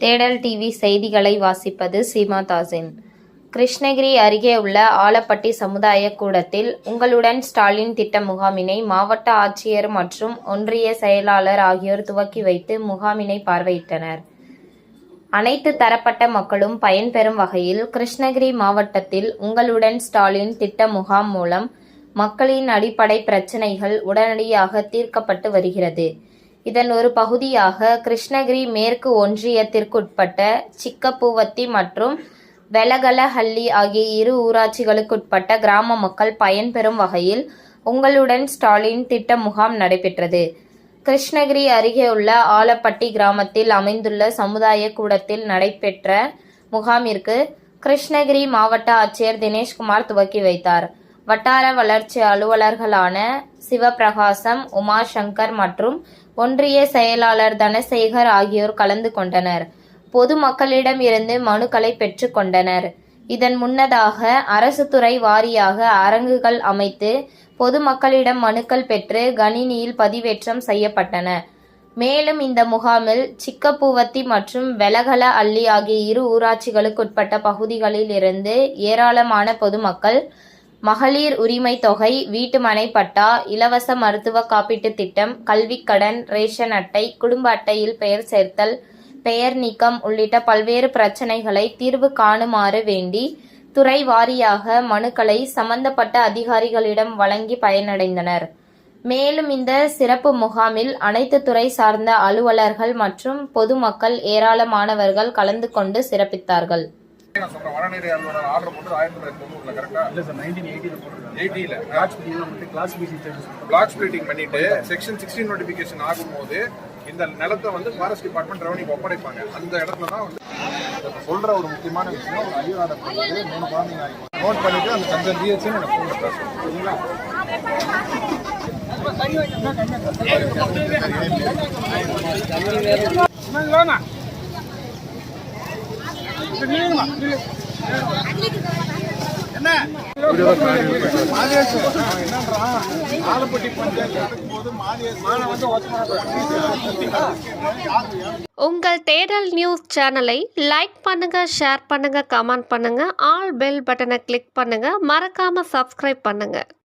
தேடல் டிவி செய்திகளை வாசிப்பது சீமா தாசின். கிருஷ்ணகிரி அருகே உள்ள ஆலப்பட்டி சமுதாய கூடத்தில் உங்களுடன் ஸ்டாலின் திட்ட முகாமினை மாவட்ட ஆட்சியர் மற்றும் ஒன்றிய செயலாளர் ஆகியோர் துவக்கி வைத்து முகாமினை பார்வையிட்டனர். அனைத்து தரப்பட்ட மக்களும் பயன்பெறும் வகையில் கிருஷ்ணகிரி மாவட்டத்தில் உங்களுடன் ஸ்டாலின் திட்ட முகாம் மூலம் மக்களின் அடிப்படை பிரச்சினைகள் உடனடியாக தீர்க்கப்பட்டு வருகிறது. இதன் ஒரு பகுதியாக கிருஷ்ணகிரி மேற்கு ஒன்றியத்திற்குட்பட்ட சிக்கப்பூவத்தி மற்றும் வெலகலஹள்ளி ஆகிய இரு ஊராட்சிகளுக்குட்பட்ட கிராம மக்கள் பயன்பெறும் வகையில் உங்களுடன் ஸ்டாலின் திட்ட முகாம் நடைபெற்றது. கிருஷ்ணகிரி அருகே உள்ள ஆலப்பட்டி கிராமத்தில் அமைந்துள்ள சமுதாய கூடத்தில் நடைபெற்ற முகாமிற்கு கிருஷ்ணகிரி மாவட்ட ஆட்சியர் தினேஷ்குமார் துவக்கி வைத்தார். வட்டார வளர்ச்சி அலுவலர்களான சிவபிரகாசம், உமாசங்கர் மற்றும் ஒன்றிய செயலாளர் தனசேகர் ஆகியோர் கலந்து கொண்டனர். பொதுமக்களிடம் இருந்து மனுக்களை பெற்று கொண்டனர். இதன் முன்னதாக அரசு துறை வாரியாக அரங்குகள் அமைத்து பொதுமக்களிடம் மனுக்கள் பெற்று கணினியில் பதிவேற்றம் செய்யப்பட்டன. மேலும் இந்த முகாமில் சிக்கப்பூவத்தி மற்றும் வெலகலஹள்ளி ஆகிய இரு ஊராட்சிகளுக்குட்பட்ட பகுதிகளில் இருந்து ஏராளமான பொதுமக்கள் மகளிர் உரிமை தொகை, வீட்டுமனை பட்டா, இலவச மருத்துவ காப்பீட்டு திட்டம், கல்விக்கடன், ரேஷன் அட்டை, குடும்ப அட்டையில் பெயர் சேர்த்தல், பெயர் நீக்கம் உள்ளிட்ட பல்வேறு பிரச்சினைகளை தீர்வு காணுமாறு வேண்டி துறை வாரியாக மனுக்களை சம்பந்தப்பட்ட அதிகாரிகளிடம் வழங்கி பயனடைந்தனர். மேலும் இந்த சிறப்பு முகாமில் அனைத்து துறை சார்ந்த அலுவலர்கள் மற்றும் பொதுமக்கள் ஏராளமானவர்கள் கலந்து கொண்டு சிறப்பித்தார்கள். வனநெறி அலுவலர் ஆர்டர் போட்டு 1990 கரெக்டா? இல்ல சார், 1980 பிளாக் ஸ்பிளிட்டிங் பண்ணிட்டு செக்ஷன் 16 நோட்டிபிகேஷன் ஆகும்போது இந்த நிலத்தை வந்து ஃபாரஸ்ட் டிபார்ட்மெண்ட் ரெவன்யூ ஒப்படைப்பாங்க. அந்த இடத்துல தான் வந்து சொல்ற ஒரு முக்கியமான விஷயம், ஒரு ஐயோ ஆர்டர் பண்ணிட்டு 3 குழந்தைங்க நோட் பண்ணிட்டு அந்த கன்சர்ன் டிஎஸ்சி எனக்கு ஃபோன் பண்ணுறாங்க. சரிங்களா? உங்கள் தேடல் நியூஸ் சேனலை லைக் பண்ணுங்க, ஷேர் பண்ணுங்க, கமெண்ட் பண்ணுங்க, ஆல் பெல் பட்டனை கிளிக் பண்ணுங்க, மறக்காம சப்ஸ்கிரைப் பண்ணுங்க.